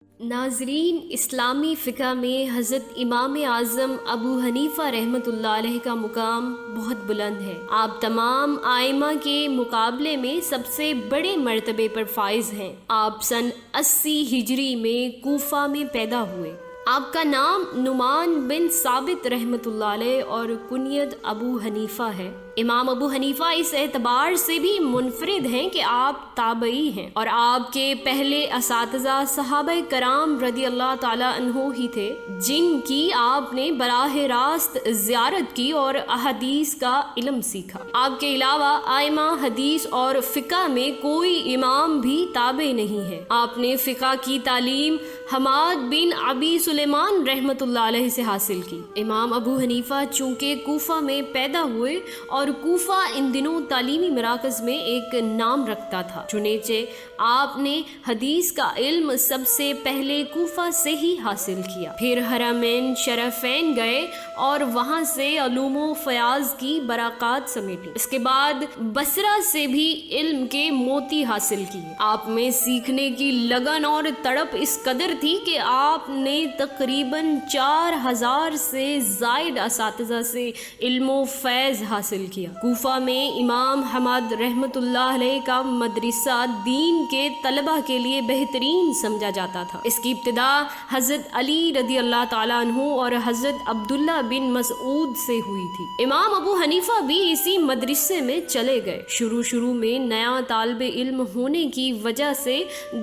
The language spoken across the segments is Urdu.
ناظرین، اسلامی فقہ میں حضرت امام اعظم ابو حنیفہ رحمۃ اللہ علیہ کا مقام بہت بلند ہے۔ آپ تمام ائمہ کے مقابلے میں سب سے بڑے مرتبے پر فائز ہیں۔ آپ سن 80 ہجری میں کوفہ میں پیدا ہوئے۔ آپ کا نام نعمان بن ثابت رحمۃ اللہ علیہ اور کنیت ابو حنیفہ ہے۔ امام ابو حنیفہ اس اعتبار سے بھی منفرد ہیں کہ آپ تابعی ہیں اور آپ کے پہلے اساتذہ صحابہ کرام رضی اللہ تعالی عنہ ہی تھے، جن کی آپ نے براہ راست زیارت کی اور احادیث کا علم سیکھا۔ آپ کے علاوہ ائمہ حدیث اور فقہ میں کوئی امام بھی تابع نہیں ہے۔ آپ نے فقہ کی تعلیم حماد بن ابی سلیمان رحمۃ اللہ علیہ سے حاصل کی۔ امام ابو حنیفہ چونکہ کوفہ میں پیدا ہوئے اور کوفہ ان دنوں تعلیمی مراکز میں ایک نام رکھتا تھا، چنانچہ آپ نے حدیث کا علم سب سے پہلے کوفہ سے ہی حاصل کیا، پھر حرمین شریفین گئے اور وہاں سے علوم و فیاض کی براکات سمیٹی۔ اس کے بعد بصرہ سے بھی علم کے موتی حاصل کیے۔ آپ میں سیکھنے کی لگن اور تڑپ اس قدر تھی کہ آپ نے تقریباً 4000 سے زائد اساتذہ سے علم و فیض حاصل کیا۔ کوفہ میں امام حماد رحمۃ اللہ علیہ کا مدرسہ دین کے طلبہ کے لیے بہترین سمجھا جاتا تھا۔ اس کی ابتدا حضرت علی رضی اللہ تعالیٰ عنہ اور حضرت عبداللہ بن مسعود سے ہوئی تھی۔ امام ابو حنیفہ بھی اسی مدرسے میں چلے گئے۔ شروع میں نیا طالب علم ہونے کی وجہ سے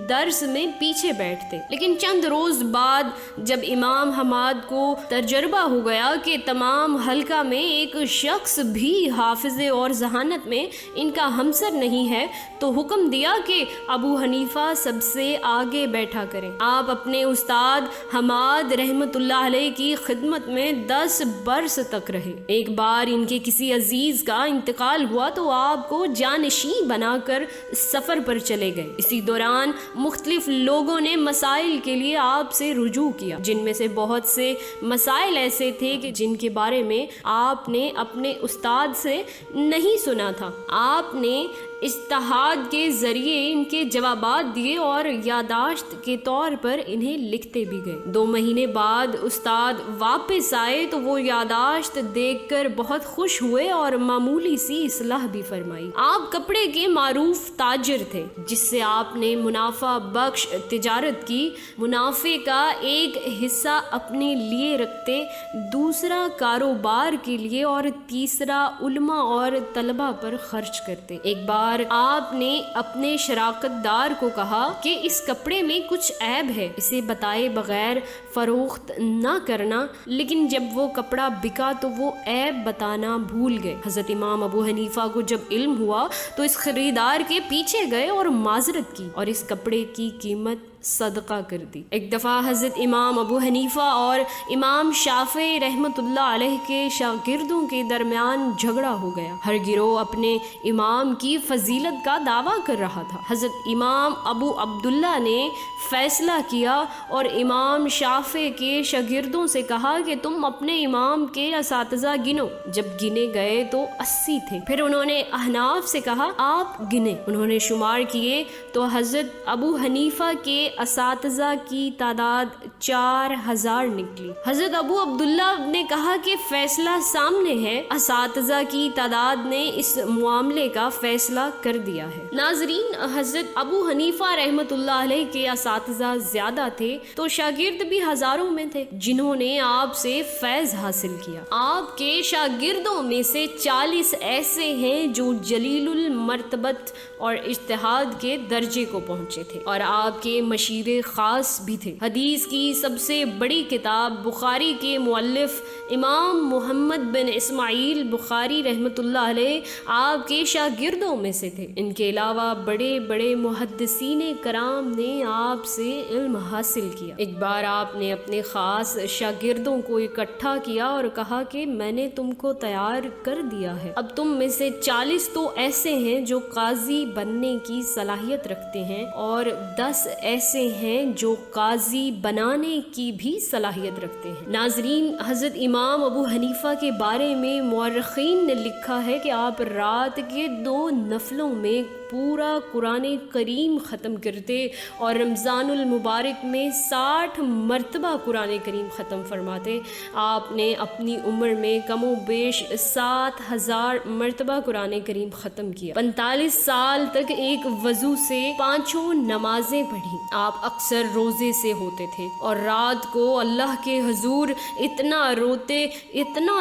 درس میں پیچھے بیٹھتے، لیکن چند روز بعد جب امام حماد کو تجربہ ہو گیا کہ تمام حلقہ میں ایک شخص بھی حافظ اور ذہانت میں ان کا ہمسر نہیں ہے تو حکم دیا کہ ابو حنیفہ سب سے آگے بیٹھا کریں۔ آپ اپنے استاد حماد رحمۃ اللہ علیہ کی خدمت میں 10 برس تک رہے۔ ایک بار ان کے کسی عزیز کا انتقال ہوا تو آپ کو جانشین بنا کر سفر پر چلے گئے۔ اسی دوران مختلف لوگوں نے مسائل کے لیے آپ سے رجوع کیا، جن میں سے بہت سے مسائل ایسے تھے کہ جن کے بارے میں آپ نے اپنے استاد سے نہیں سنا تھا۔ آپ نے اجتہاد کے ذریعے ان کے جوابات دیے اور یادداشت کے طور پر انہیں لکھتے بھی گئے۔ 2 مہینے بعد استاد واپس آئے تو وہ یادداشت دیکھ کر بہت خوش ہوئے اور معمولی سی اصلاح بھی فرمائی۔ آپ کپڑے کے معروف تاجر تھے، جس سے آپ نے منافع بخش تجارت کی۔ منافع کا ایک حصہ اپنے لیے رکھتے، دوسرا کاروبار کے لیے اور تیسرا علماء اور طلباء پر خرچ کرتے۔ ایک بار آپ نے اپنے شراکت دار کو کہا کہ اس کپڑے میں کچھ عیب ہے، اسے بتائے بغیر فروخت نہ کرنا، لیکن جب وہ کپڑا بکا تو وہ عیب بتانا بھول گئے۔ حضرت امام ابو حنیفہ کو جب علم ہوا تو اس خریدار کے پیچھے گئے اور معذرت کی اور اس کپڑے کی قیمت صدقہ کر دی۔ ایک دفعہ حضرت امام ابو حنیفہ اور امام شافعی رحمۃ اللہ علیہ کے شاگردوں کے درمیان جھگڑا ہو گیا۔ ہر گروہ اپنے امام کی فضیلت کا دعویٰ کر رہا تھا۔ حضرت امام ابو عبداللہ نے فیصلہ کیا اور امام شافعی کے شاگردوں سے کہا کہ تم اپنے امام کے اساتذہ گنو۔ جب گنے گئے تو 80 تھے۔ پھر انہوں نے احناف سے کہا آپ گنے۔ انہوں نے شمار کیے تو حضرت ابو حنیفہ کے اساتذہ کی تعداد 4000 نکلی۔ حضرت ابو عبداللہ نے کہا کہ فیصلہ سامنے ہے، اساتذہ کی تعداد نے اس معاملے کا فیصلہ کر دیا ہے۔ ناظرین، حضرت ابو حنیفہ رحمۃ اللہ علیہ کے اساتذہ زیادہ تھے تو شاگرد بھی ہزاروں میں تھے جنہوں نے آپ سے فیض حاصل کیا۔ آپ کے شاگردوں میں سے 40 ایسے ہیں جو جلیل المرتبت اور اجتہاد کے درجے کو پہنچے تھے اور آپ کے مشیر خاص بھی تھے۔ حدیث کی سب سے بڑی کتاب بخاری کے مؤلف امام محمد بن اسماعیل بخاری رحمۃ اللہ علیہ آپ کے شاگردوں میں سے تھے۔ ان کے علاوہ بڑے بڑے محدثین کرام نے آپ سے علم حاصل کیا۔ ایک بار آپ نے اپنے خاص شاگردوں کو اکٹھا کیا اور کہا کہ میں نے تم کو تیار کر دیا ہے، اب تم میں سے 40 تو ایسے ہیں جو قاضی بننے کی صلاحیت رکھتے ہیں اور 10 ایسے ہیں جو قاضی بنانے کی بھی صلاحیت رکھتے ہیں۔ ناظرین، حضرت امام ابو حنیفہ کے بارے میں مورخین نے لکھا ہے کہ آپ رات کے 2 نفلوں میں پورا قرآن کریم ختم کرتے اور رمضان المبارک میں 60 مرتبہ قرآن کریم ختم فرماتے۔ آپ نے اپنی عمر میں کم و بیش 7000 مرتبہ قرآن کریم ختم کیا۔ 45 سال تک ایک وضو سے 5 نمازیں پڑھی۔ آپ اکثر روزے سے ہوتے تھے اور رات کو اللہ کے حضور اتنا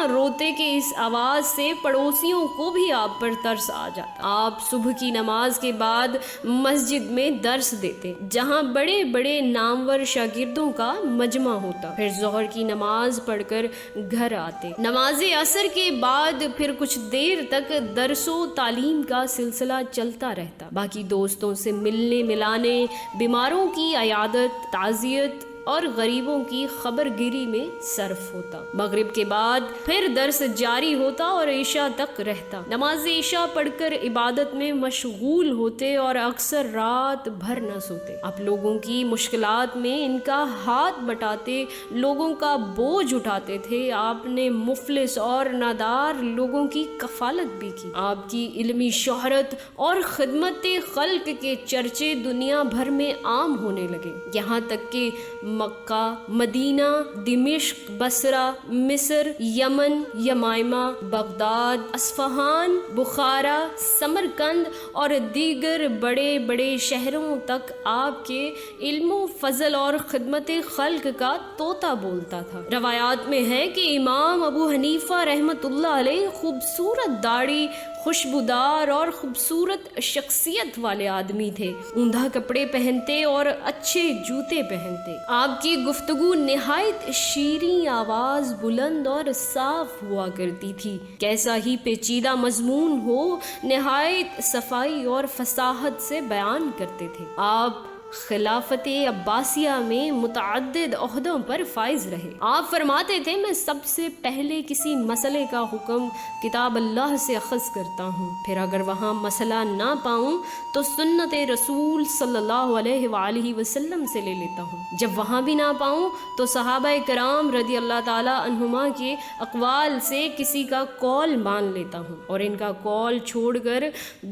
روتے کہ اس آواز سے پڑوسیوں کو بھی آپ پر ترس آ جاتا۔ آپ صبح کی نماز کے بعد مسجد میں درس دیتے جہاں بڑے بڑے نامور شاگردوں کا مجمع ہوتا، پھر ظہر کی نماز پڑھ کر گھر آتے۔ نماز عصر کے بعد پھر کچھ دیر تک درس و تعلیم کا سلسلہ چلتا رہتا، باقی دوستوں سے ملنے ملانے، بیماروں کی عیادت، تعزیت اور غریبوں کی خبر گیری میں صرف ہوتا۔ مغرب کے بعد پھر درس جاری ہوتا اور عشاء تک رہتا۔ نماز عشاء پڑھ کر عبادت میں مشغول ہوتے اور اکثر رات بھر نہ سوتے۔ آپ لوگوں کی مشکلات میں ان کا ہاتھ بٹاتے، لوگوں کا بوجھ اٹھاتے تھے۔ آپ نے مفلس اور نادار لوگوں کی کفالت بھی کی۔ آپ کی علمی شہرت اور خدمت خلق کے چرچے دنیا بھر میں عام ہونے لگے، یہاں تک کہ مکہ، مدینہ، دمشق، بصرہ، مصر، یمن، یمامہ، بغداد، اصفہان، بخارا، سمرقند اور دیگر بڑے بڑے شہروں تک آپ کے علم و فضل اور خدمت خلق کا طوطا بولتا تھا۔ روایات میں ہے کہ امام ابو حنیفہ رحمۃ اللہ علیہ خوبصورت داڑھی، خوشبودار اور خوبصورت شخصیت والے آدمی تھے۔ اوندا کپڑے پہنتے اور اچھے جوتے پہنتے۔ آپ کی گفتگو نہایت شیریں آواز، بلند اور صاف ہوا کرتی تھی۔ کیسا ہی پیچیدہ مضمون ہو، نہایت صفائی اور فصاحت سے بیان کرتے تھے۔ آپ خلافت عباسیہ میں متعدد عہدوں پر فائز رہے۔ آپ فرماتے تھے، میں سب سے پہلے کسی مسئلے کا حکم کتاب اللہ سے اخذ کرتا ہوں، پھر اگر وہاں مسئلہ نہ پاؤں تو سنت رسول صلی اللہ علیہ وآلہ وسلم سے لے لیتا ہوں۔ جب وہاں بھی نہ پاؤں تو صحابہ کرام رضی اللہ تعالی عنہما کے اقوال سے کسی کا قول مان لیتا ہوں اور ان کا قول چھوڑ کر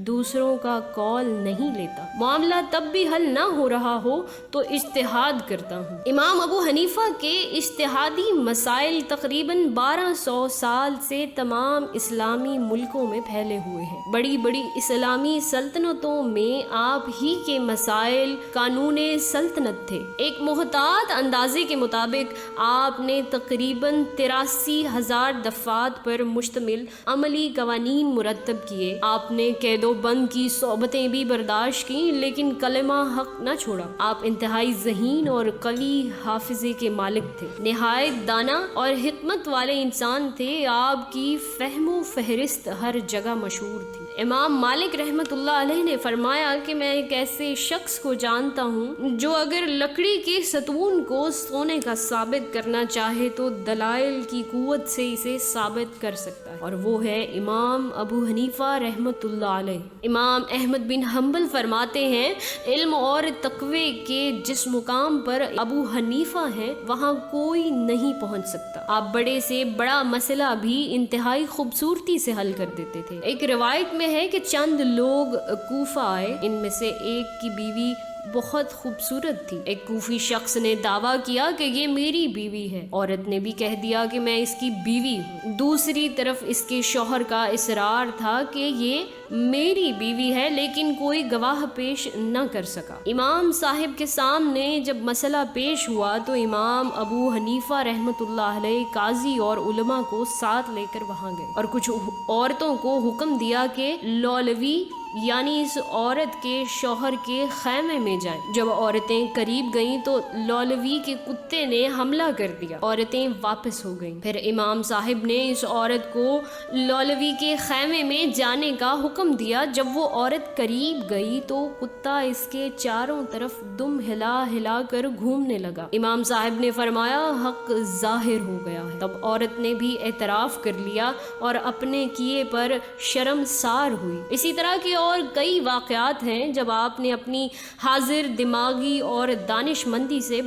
دوسروں کا قول نہیں لیتا۔ معاملہ تب بھی حل نہ ہو رہا ہو تو اجتہاد کرتا ہوں۔ امام ابو حنیفہ کے اجتہادی مسائل تقریباً 1200 سال سے تمام اسلامی ملکوں میں پھیلے ہوئے ہیں۔ بڑی بڑی اسلامی سلطنتوں میں آپ ہی کے مسائل قانون سلطنت تھے۔ ایک محتاط اندازے کے مطابق آپ نے تقریباً 83,000 دفعات پر مشتمل عملی قوانین مرتب کیے۔ آپ نے قید و بند کی صحبتیں بھی برداشت کی، لیکن کلمہ حق نہ چھوڑا۔ آپ انتہائی ذہین اور قوی حافظے کے مالک تھے، نہایت دانا اور حکمت والے انسان تھے۔ آپ کی فہم و فہرست ہر جگہ مشہور تھی۔ امام مالک رحمۃ اللہ علیہ نے فرمایا کہ میں ایک ایسے شخص کو جانتا ہوں جو اگر لکڑی کے ستون کو سونے کا ثابت کرنا چاہے تو دلائل کی قوت سے اسے ثابت کر سکتا ہے، اور وہ ہے امام ابو حنیفہ رحمۃ اللہ علیہ۔ امام احمد بن حنبل فرماتے ہیں، علم اور تقوی کے جس مقام پر ابو حنیفہ ہیں وہاں کوئی نہیں پہنچ سکتا۔ آپ بڑے سے بڑا مسئلہ بھی انتہائی خوبصورتی سے حل کر دیتے تھے۔ ایک روایت میں ہے کہ چند لوگ کوفہ آئے، ان میں سے ایک کی بیوی بہت خوبصورت تھی۔ ایک کوفی شخص نے دعویٰ کیا کہ یہ میری بیوی ہے، عورت نے بھی کہہ دیا کہ میں اس کی بیوی ہوں۔ دوسری طرف اس کے شوہر کا اصرار تھا کہ یہ میری بیوی ہے، لیکن کوئی گواہ پیش نہ کر سکا۔ امام صاحب کے سامنے جب مسئلہ پیش ہوا تو امام ابو حنیفہ رحمۃ اللہ علیہ قاضی اور علماء کو ساتھ لے کر وہاں گئے اور کچھ عورتوں کو حکم دیا کہ لولوی یعنی اس عورت کے شوہر کے خیمے میں جائیں۔ جب عورتیں قریب گئیں تو لولوی کے کتے نے حملہ کر دیا، عورتیں واپس ہو گئیں۔ پھر امام صاحب نے اس عورت کو لولوی کے خیمے میں جانے کا حکم دیا۔ جب وہ عورت قریب گئی تو کتا اس کے چاروں طرف دم ہلا ہلا کر گھومنے لگا۔ امام صاحب نے فرمایا، حق ظاہر ہو گیا ہے۔ تب عورت نے بھی اعتراف کر لیا اور اپنے کیے پر شرمسار ہوئی۔ اسی طرح کے اور کئی واقعات ہیں جب آپ نے اپنی حاضر دماغی اور دانش مندی سے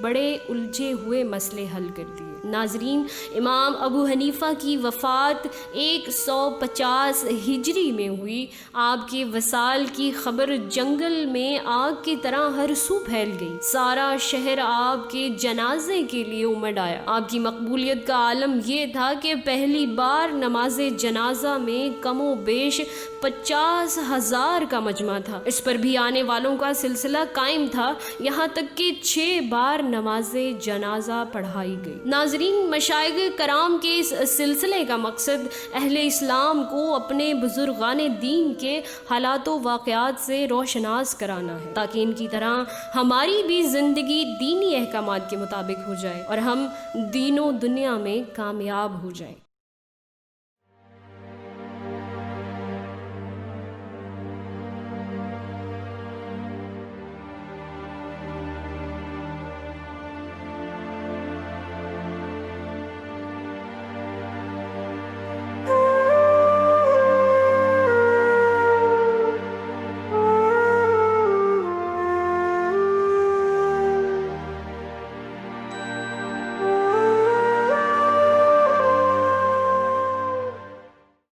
بڑے الجھے ہوئے مسئلے حل کر دیے۔ ناظرین، امام ابو حنیفہ کی وفات 150 ہجری میں ہوئی۔ آپ کے وصال کی خبر جنگل میں آگ کی طرح ہر سو پھیل گئی۔ سارا شہر آپ کے جنازے کے لیے امڑ آیا۔ آپ کی مقبولیت کا عالم یہ تھا کہ پہلی بار نماز جنازہ میں کم و بیش 50,000 کا مجمع تھا۔ اس پر بھی آنے والوں کا سلسلہ قائم تھا، یہاں تک کہ 6 بار نماز جنازہ پڑھائی گئی۔ ناظرین، مشائخ کرام کے اس سلسلے کا مقصد اہل اسلام کو اپنے بزرگان دین کے حالات و واقعات سے روشناس کرانا ہے، تاکہ ان کی طرح ہماری بھی زندگی دینی احکامات کے مطابق ہو جائے اور ہم دین و دنیا میں کامیاب ہو جائیں۔